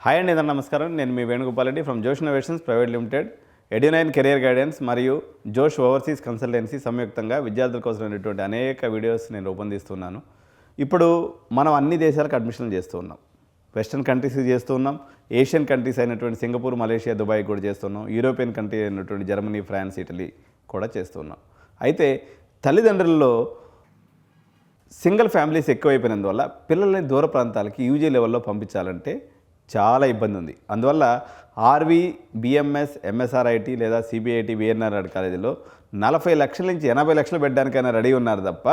Hi అండి, నమస్కారం. నేను మీ Venugopal Reddy from Josh innovations private limited, Edunine career guidance మరియు జోష్ ఓవర్సీస్ కన్సల్టెన్సీ సంయుక్తంగా విద్యార్థుల కోసం అనేటువంటి అనేక వీడియోస్ నేను రూపొందిస్తున్నాను. ఇప్పుడు మనం అన్ని దేశాలకు అడ్మిషన్లు చేస్తూ ఉన్నాం. వెస్టర్న్ కంట్రీస్కి చేస్తూ ఉన్నాం, ఏషియన్ కంట్రీస్ అయినటువంటి సింగపూర్, మలేషియా, దుబాయ్ కూడా చేస్తున్నాం, యూరోపియన్ కంట్రీ అయినటువంటి జర్మనీ, ఫ్రాన్స్, ఇటలీ కూడా చేస్తున్నాం. అయితే తల్లిదండ్రుల్లో సింగిల్ ఫ్యామిలీస్ ఎక్కువైపోయినందువల్ల పిల్లల్ని దూర ప్రాంతాలకి యూజీ లెవెల్లో పంపించాలంటే చాలా ఇబ్బంది ఉంది. అందువల్ల ఆర్వి, బిఎంఎస్, ఎంఎస్ఆర్ఐటి లేదా సిబిఐటి, విఎన్ఆర్ కాలేజీలో 40 లక్షల నుంచి 80 లక్షలు పెట్టడానికైనా రెడీ ఉన్నారు తప్ప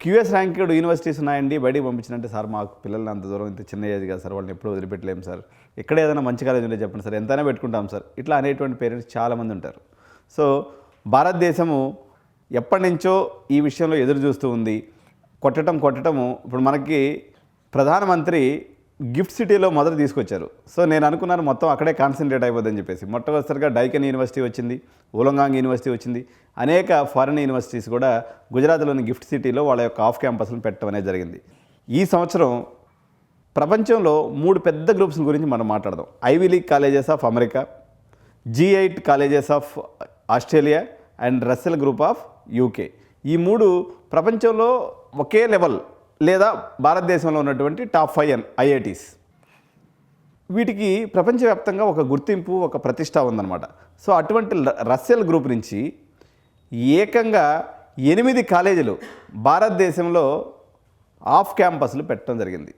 క్యూఎస్ ర్యాంక్డ్ యూనివర్సిటీస్ ఉన్నాయండి బయటికి పంపించినట్టే, సార్ మాకు పిల్లల్ని అంత దూరం ఇంత చిన్న ఏజ్ కదా సార్, వాళ్ళని ఎప్పుడూ వదిలిపెట్టలేము సార్, ఇక్కడ ఏదైనా మంచి కాలేజ్ ఉంటే చెప్పండి సార్, ఎంతైనా పెట్టుకుంటాం సార్, ఇట్లా అనేటువంటి పేరెంట్స్ చాలామంది ఉంటారు. సో భారతదేశము ఎప్పటి నుంచో ఈ విషయంలో ఎదురు చూస్తూ ఉంది. కొట్టటము ఇప్పుడు మనకి ప్రధానమంత్రి గిఫ్ట్ సిటీలో మొదట తీసుకొచ్చారు. సో నేను అనుకున్నాను మొత్తం అక్కడే కాన్సన్ట్రేట్ అయిపోద్దని చెప్పేసి. మొట్టమొదటిసారిగా డైకెన్ యూనివర్సిటీ వచ్చింది, ఊలంగాంగ్ యూనివర్సిటీ వచ్చింది, అనేక ఫారిన్ యూనివర్సిటీస్ కూడా గుజరాత్లోని గిఫ్ట్ సిటీలో వాళ్ళ యొక్క ఆఫ్ క్యాంపస్లను పెట్టడం అనేది జరిగింది. ఈ సంవత్సరం ప్రపంచంలో 3 పెద్ద గ్రూప్స్ గురించి మనం మాట్లాడదాం. Ivy league colleges of America, G8 colleges of Australia and Russell group of UK. ఈ 3 ప్రపంచంలో ఒకే లెవెల్ లేదా భారతదేశంలో ఉన్నటువంటి టాప్ 5 ఐఐటీస్. వీటికి ప్రపంచవ్యాప్తంగా ఒక గుర్తింపు, ఒక ప్రతిష్ట ఉందన్నమాట. సో అటువంటి రస్సెల్ గ్రూప్ నుంచి ఏకంగా 8 కాలేజీలు భారతదేశంలో ఆఫ్ క్యాంపస్లు పెట్టడం జరిగింది.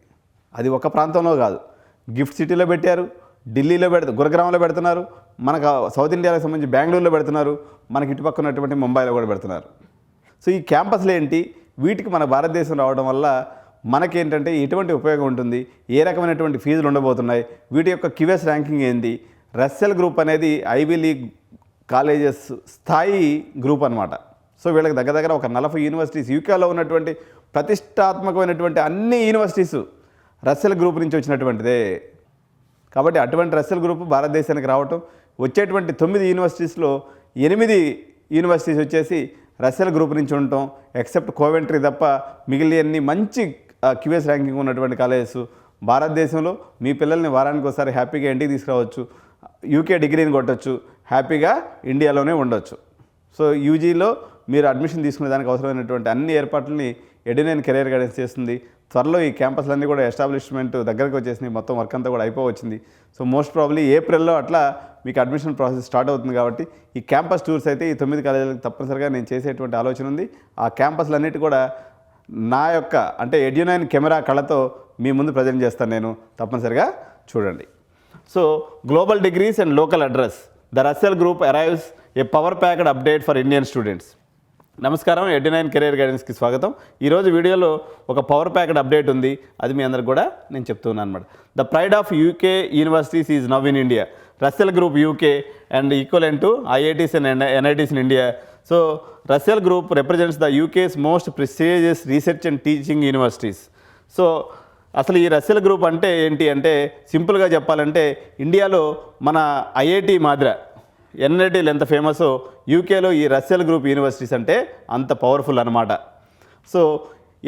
అది ఒక ప్రాంతంలో కాదు, గిఫ్ట్ సిటీలో పెట్టారు, ఢిల్లీలో గురుగ్రామంలో పెడుతున్నారు, మనకు సౌత్ ఇండియాకి సంబంధించి బెంగళూరులో పెడుతున్నారు, మనకి ఇటుపక్క ఉన్నటువంటి ముంబైలో కూడా పెడుతున్నారు. సో ఈ క్యాంపస్లు ఏంటి, వీటికి మన భారతదేశం రావడం వల్ల మనకేంటంటే ఎటువంటి ఉపయోగం ఉంటుంది, ఏ రకమైనటువంటి ఫీజులు ఉండబోతున్నాయి, వీటి యొక్క క్యూఎస్ ర్యాంకింగ్ ఏంటి. రస్సెల్ గ్రూప్ అనేది ఐవీ లీగ్ కాలేజెస్ స్థాయి గ్రూప్ అనమాట. సో వీళ్ళకి దగ్గర ఒక 40 యూనివర్సిటీస్, యూకేలో ఉన్నటువంటి ప్రతిష్టాత్మకమైనటువంటి అన్ని యూనివర్సిటీస్ రస్సెల్ గ్రూప్ నుంచి వచ్చినటువంటిదే. కాబట్టి అటువంటి రస్సెల్ గ్రూప్ భారతదేశానికి రావటం, వచ్చేటువంటి 9 యూనివర్సిటీస్లో 8 యూనివర్సిటీస్ వచ్చేసి రస్సెల్ గ్రూప్ నుంచి ఉండటం, ఎక్సెప్ట్ కోవెంట్రీ తప్ప మిగిలిన మంచి క్యూఎస్ ర్యాంకింగ్ ఉన్నటువంటి కాలేజెస్. భారతదేశంలో మీ పిల్లల్ని వారానికి ఒకసారి హ్యాపీగా ఇంటికి తీసుకురావచ్చు, యూకే డిగ్రీని కొట్టచ్చు, హ్యాపీగా ఇండియాలోనే ఉండొచ్చు. సో యూజీలో మీరు అడ్మిషన్ తీసుకునే దానికి అవసరమైనటువంటి అన్ని ఏర్పాట్లని ఎడ్యునైన్ కెరియర్ గైడెన్స్ చేస్తుంది. త్వరలో ఈ క్యాంపస్లన్నీ కూడా ఎస్టాబ్లిష్మెంట్ దగ్గరకు వచ్చేసినాయి, మొత్తం వర్క్ అంతా కూడా అయిపోవచ్చింది. సో మోస్ట్ ప్రాబ్లీ ఏప్రిల్లో అట్లా మీకు అడ్మిషన్ ప్రాసెస్ స్టార్ట్ అవుతుంది. కాబట్టి ఈ క్యాంపస్ టూర్స్ అయితే ఈ 9 కాలేజీలకు తప్పనిసరిగా నేను చేసేటువంటి ఆలోచన ఉంది. ఆ క్యాంపస్లన్నిటి కూడా నా యొక్క అంటే ఎడ్యునైన్ కెమెరా కళతో మీ ముందు ప్రజెంట్ చేస్తాను నేను, తప్పనిసరిగా చూడండి. So global degrees and local address, the Russell group arrives A power packed update for Indian students. నమస్కారం, ఎడ్యునైన్ కెరియర్ గైడెన్స్కి స్వాగతం. ఈరోజు వీడియోలో ఒక పవర్ ప్యాక్డ్ అప్డేట్ ఉంది, అది మీ అందరికి కూడా నేను చెప్తున్నాను అనమాట. The pride of UK universities is now in India, Russell group UK and equivalent to IITs and NITs in India. So Russell group represents the UK's most prestigious research and teaching universities. So అసలు ఈ Russell group అంటే ఏంటి అంటే, సింపుల్గా చెప్పాలంటే ఇండియాలో మన IIT మాదిరా ఎన్ఐటీలు ఎంత ఫేమసో యూకేలో ఈ రస్సెల్ గ్రూప్ యూనివర్సిటీస్ అంటే అంత పవర్ఫుల్ అనమాట. So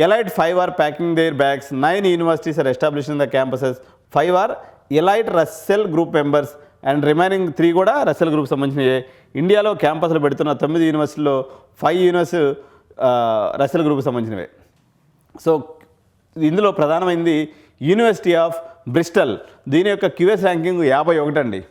elite 5 are packing their bags, 9 universities are establishing the campuses, 5 are elite Russell group members and remaining 3 కూడా రస్సెల్ గ్రూప్ సంబంధించినవి. ఇండియాలో క్యాంపస్లు పెడుతున్న 9 యూనివర్సిటీలో 5 యూనివర్సిటీ రస్సెల్ గ్రూప్కి సంబంధించినవే. సో ఇందులో ప్రధానమైనది యూనివర్సిటీ ఆఫ్ బ్రిస్టల్, దీని యొక్క క్యూఎస్ ర్యాంకింగ్ 51 అండి.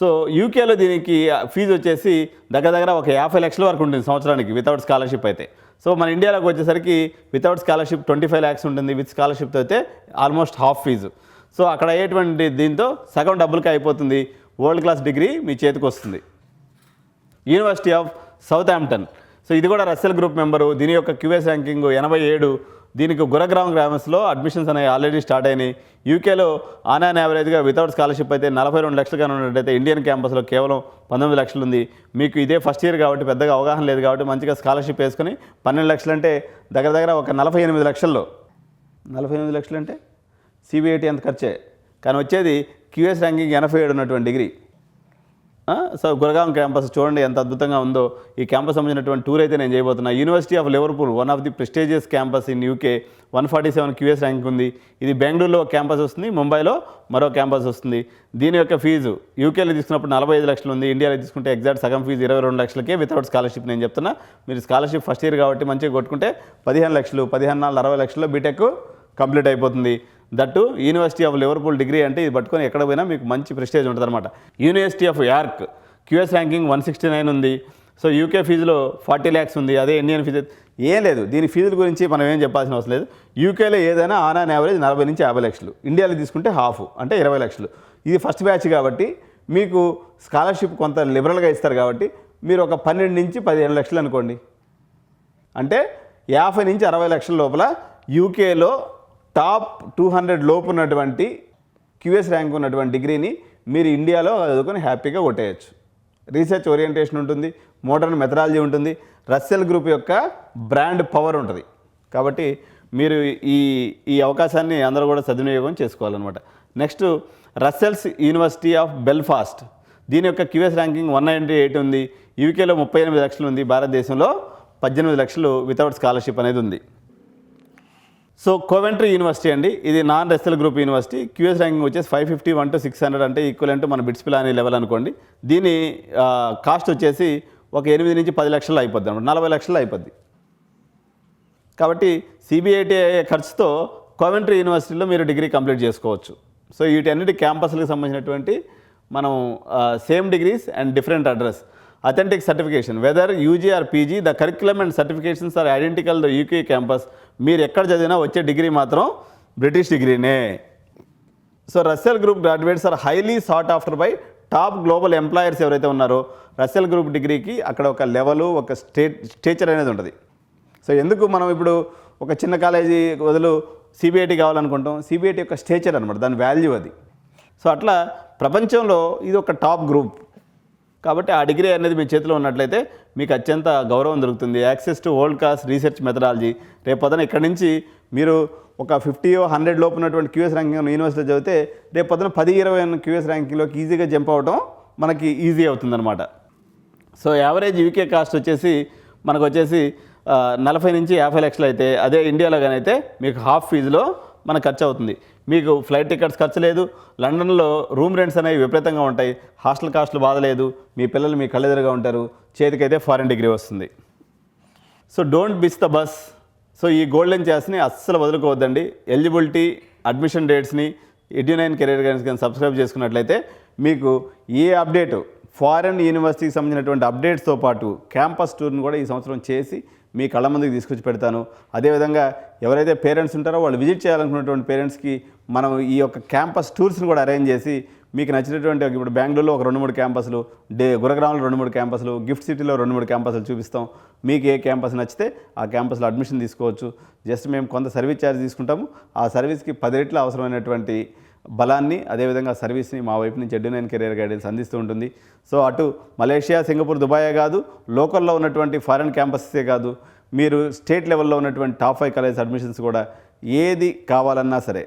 సో యూకేలో దీనికి ఫీజు వచ్చేసి దగ్గర ఒక 50 లక్షల వరకు ఉంటుంది సంవత్సరానికి వితౌట్ స్కాలర్షిప్ అయితే. సో మన ఇండియాలోకి వచ్చేసరికి వితౌట్ స్కాలర్షిప్ 25 lakhs ఉంటుంది, విత్ స్కాలర్షిప్తో అయితే ఆల్మోస్ట్ హాఫ్ ఫీజు. సో అక్కడ అయ్యేటువంటి దీంతో సగం డబ్బులకి అయిపోతుంది, వరల్డ్ క్లాస్ డిగ్రీ మీ చేతికి వస్తుంది. University of south Hampton, so ఇది కూడా రస్సెల్ గ్రూప్ మెంబరు, దీని యొక్క క్యూఎస్ ర్యాంకింగ్ 87. దీనికి గురుగ్రామ్స్లో అడ్మిషన్స్ అనేవి ఆల్రెడీ స్టార్ట్ అయినాయి. యూకేలో ఆన్ యావరేజ్గా వితౌట్ స్కాలర్షిప్ అయితే 42 లక్షలుగా ఉన్నట్టయితే ఇండియన్ క్యాంపస్లో కేవలం 19 లక్షలు ఉంది. మీకు ఇదే ఫస్ట్ ఇయర్ కాబట్టి పెద్దగా అవగాహన లేదు కాబట్టి మంచిగా స్కాలర్షిప్ వేసుకొని 12 లక్షలు అంటే దగ్గర ఒక 48 లక్షల్లో, 48 లక్షలు అంటే సిబిఐటి అంత ఖర్చే, కానీ వచ్చేది క్యూఎస్ ర్యాంకింగ్ 87 ఉన్నటువంటి డిగ్రీ. సో గురగాం క్యాంపస్ చూడండి ఎంత అద్భుతంగా ఉందో. ఈ క్యాంపస్ సంబంధించినటువంటి టూర్ అయితే నేను చేయబోతున్నా. University of Liverpool, one of the prestigious campus in UK, 147 QS rank ఉంది. ఇది బెంగళూరులో ఒక క్యాంపస్ వస్తుంది, ముంబైలో మరో క్యాంపస్ వస్తుంది. దీని యొక్క ఫీజు యూకేలో తీసుకున్నప్పుడు 45 లక్షలు ఉంది, ఇండియాలో తీసుకుంటే ఎగ్జాక్ట్ సగం ఫీజు 22 లక్షలకే వితౌట్ స్కాలర్షిప్. నేను చెప్తున్నా, మీరు స్కాలర్షిప్ ఫస్ట్ ఇయర్ కాబట్టి మంచిగా కొట్టుకుంటే 15 లక్షలు, 60 లక్షల్లో బీటెక్ కంప్లీట్ అయిపోతుంది. That university of Liverpool degree అంటే ఇది పట్టుకొని ఎక్కడ పోయినా మీకు మంచి ప్రెస్టేజ్ ఉంటుంది అనమాట. University of York QS ranking 169 ఉంది. సో యూకే ఫీజులో 40 lakhs ఉంది. అదే ఇండియన్ ఫీజు ఏం లేదు. దీని ఫీజుల గురించి మనం ఏం చెప్పాల్సిన అవసరం లేదు. యూకేలో ఏదైనా ఆన్ యావరేజ్ 40 నుంచి 50 లక్షలు, ఇండియాలో తీసుకుంటే హాఫ్ అంటే 20 లక్షలు. ఇది ఫస్ట్ బ్యాచ్ కాబట్టి మీకు స్కాలర్షిప్ కొంత లిబరల్గా ఇస్తారు కాబట్టి మీరు ఒక 12 నుంచి 15 లక్షలు అనుకోండి, అంటే 50 నుంచి 60 లక్షల లోపల యూకేలో టాప్ 200 లోపు ఉన్నటువంటి QS ర్యాంక్ ఉన్నటువంటి డిగ్రీని మీరు ఇండియాలో చదువుకొని హ్యాపీగా కొట్టేయచ్చు. రీసెర్చ్ ఓరియంటేషన్ ఉంటుంది, మోడర్న్ మెథడాలజీ ఉంటుంది, రస్సెల్ గ్రూప్ యొక్క బ్రాండ్ పవర్ ఉంటుంది. కాబట్టి మీరు ఈ అవకాశాన్ని అందరూ కూడా సద్వినియోగం చేసుకోవాలన్నమాట. Next Russell's university of Belfast, దీని యొక్క QS ర్యాంకింగ్ 198 ఉంది. యూకేలో 38 లక్షలు ఉంది, భారతదేశంలో 18 లక్షలు వితౌట్ స్కాలర్షిప్ అనేది ఉంది. సో కోవెంట్రీ యూనివర్సిటీ అండి, ఇది non Russell group university. QS ranking వచ్చేసి 551 to 600 అంటే ఈక్వలెంట్ మన బిట్స్ పిలానీ లెవెల్ అనుకోండి. దీని కాస్ట్ వచ్చేసి ఒక 8 నుంచి 10 లక్షలు అయిపోద్ది అనమాట, 40 లక్షలు అయిపోద్ది. కాబట్టి CBIT ఖర్చుతో కోవెంట్రీ యూనివర్సిటీలో మీరు డిగ్రీ కంప్లీట్ చేసుకోవచ్చు. సో వీటన్నిటి క్యాంపస్లకు సంబంధించినటువంటి మనం same degrees and different address. Authentic certification whether UG or PG, the curriculum and certifications are identical the UK campus. మీరు ఎక్కడ చదివినా వచ్చే డిగ్రీ మాత్రం బ్రిటిష్ డిగ్రీనే. So Russell group graduates are highly sought after by top global employers ఎవరైతే ఉన్నారో Russell group డిగ్రీకి అక్కడ ఒక లెవెలు, ఒక స్టేచర్ అనేది ఉంటుంది. సో ఎందుకు మనం ఇప్పుడు ఒక చిన్న కాలేజీ వదులు CBIT కావాలనుకుంటాం, CBIT యొక్క స్టేచర్ అనమాట, దాని వాల్యూ అది. సో అట్లా ప్రపంచంలో ఇది ఒక టాప్ గ్రూప్ కాబట్టి ఆ డిగ్రీ అనేది మీ చేతిలో ఉన్నట్లయితే మీకు అత్యంత గౌరవం దొరుకుతుంది. Access to world class research methodology. రేపు పొద్దున ఇక్కడి నుంచి మీరు ఒక 50 or 100 లోపు ఉన్నటువంటి QS ర్యాంకింగ్ యూనివర్సిటీలో చదివితే రేపు పొద్దున 10-20 QS ర్యాంకింగ్లోకి ఈజీగా జంప్ అవ్వడం మనకి ఈజీ అవుతుందన్నమాట. సో యావరేజ్ యూకే కాస్ట్ వచ్చేసి మనకు వచ్చేసి 40 నుంచి 50 లక్షలు అయితే, అదే ఇండియాలో కానీ అయితే మీకు హాఫ్ ఫీజులో మనకు ఖర్చు అవుతుంది. మీకు ఫ్లైట్ టికెట్స్ ఖర్చు లేదు, లండన్లో రూమ్ రెంట్స్ అనేవి విపరీతంగా ఉంటాయి, హాస్టల్ కాస్ట్లు బాధ లేదు, మీ పిల్లలు మీ కళ్ళెదురుగా ఉంటారు, చేతికైతే ఫారెన్ డిగ్రీ వస్తుంది. So don't miss the bus. So ఈ గోల్డెన్ ఛాన్స్ని అస్సలు వదులుకోవద్దండి. ఎలిజిబిలిటీ, అడ్మిషన్ డేట్స్ని ఎడ్యు9 కెరీర్ గైడెన్స్ కానీ సబ్స్క్రైబ్ చేసుకున్నట్లయితే మీకు ఏ అప్డేటు, ఫారెన్ యూనివర్సిటీకి సంబంధించినటువంటి అప్డేట్స్తో పాటు క్యాంపస్ టూర్ని కూడా ఈ సంవత్సరం చేసి మీ కళ్ళ ముందుకు తీసుకొచ్చి పెడతాను. అదేవిధంగా ఎవరైతే పేరెంట్స్ ఉంటారో వాళ్ళు విజిట్ చేయాలనుకున్నటువంటి పేరెంట్స్కి మనం ఈ యొక్క క్యాంపస్ టూర్స్ని కూడా అరేంజ్ చేసి మీకు నచ్చినటువంటి, ఇప్పుడు బెంగళూరులో ఒక 2-3 క్యాంపస్లు, గురగ్రామంలో 2-3 క్యాంపస్లు, గిఫ్ట్ సిటీలో 2-3 క్యాంపస్లు చూపిస్తాం. మీకు ఏ క్యాంపస్ నచ్చితే ఆ క్యాంపస్లో అడ్మిషన్ తీసుకోవచ్చు. జస్ట్ మేము కొంత సర్వీస్ ఛార్జ్ తీసుకుంటాము. ఆ సర్వీస్కి 10 రెట్లు అవసరమైనటువంటి బలాన్ని, అదేవిధంగా సర్వీస్ని మా వైపు నుంచి ఎడ్యు9 కెరీర్ గైడెన్స్ అందిస్తూ ఉంటుంది. సో అటు మలేషియా, సింగపూర్, దుబాయే కాదు, లోకల్లో ఉన్నటువంటి ఫారెన్ క్యాంపసెసే కాదు, మీరు స్టేట్ లెవెల్లో ఉన్నటువంటి టాప్ 5 కాలేజ్ అడ్మిషన్స్ కూడా ఏది కావాలన్నా సరే,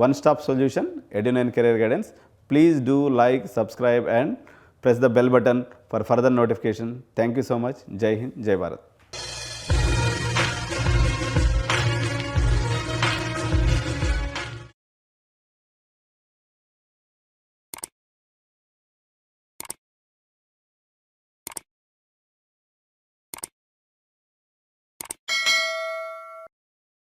వన్ స్టాప్ సొల్యూషన్ ఎడ్యు9 career guidance. Please do like, subscribe and press the bell button for further notification. Thank you so much. Jai Hind, Jai Bharat.